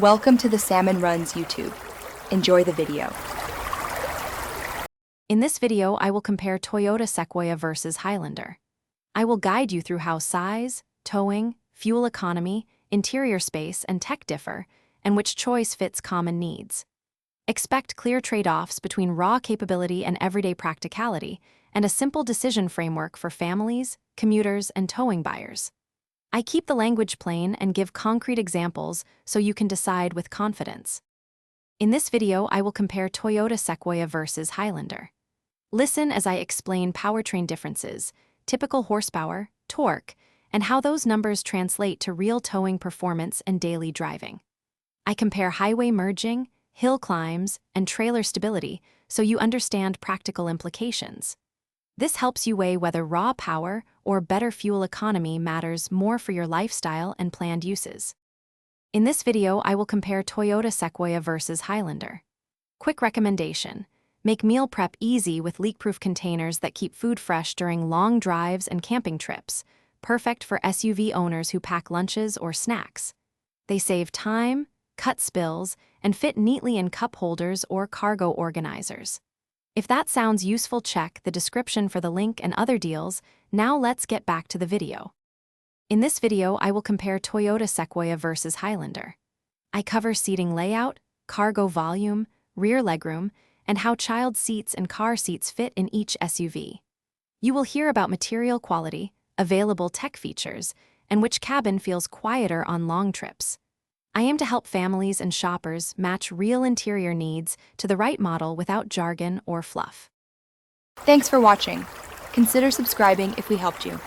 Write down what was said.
Welcome to the Salmon Runs YouTube. Enjoy the video. In this video, I will compare Toyota Sequoia versus Highlander. I will guide you through how size, towing, fuel economy, interior space, and tech differ, and which choice fits common needs. Expect clear trade-offs between raw capability and everyday practicality, and a simple decision framework for families, commuters, and towing buyers. I keep the language plain and give concrete examples so you can decide with confidence. In this video, I will compare Toyota Sequoia versus Highlander. Listen as I explain powertrain differences, typical horsepower, torque, and how those numbers translate to real towing performance and daily driving. I compare highway merging, hill climbs, and trailer stability so you understand practical implications. This helps you weigh whether raw power or better fuel economy matters more for your lifestyle and planned uses. In this video, I will compare Toyota Sequoia versus Highlander. Quick recommendation: make meal prep easy with leak-proof containers that keep food fresh during long drives and camping trips, perfect for SUV owners who pack lunches or snacks. They save time, cut spills, and fit neatly in cup holders or cargo organizers. If that sounds useful, check the description for the link and other deals. Now let's get back to the video. In this video, I will compare Toyota Sequoia versus Highlander. I cover seating layout, cargo volume, rear legroom, and how child seats and car seats fit in each SUV. You will hear about material quality, available tech features, and which cabin feels quieter on long trips. I aim to help families and shoppers match real interior needs to the right model without jargon or fluff. Thanks for watching. Consider subscribing if we helped you.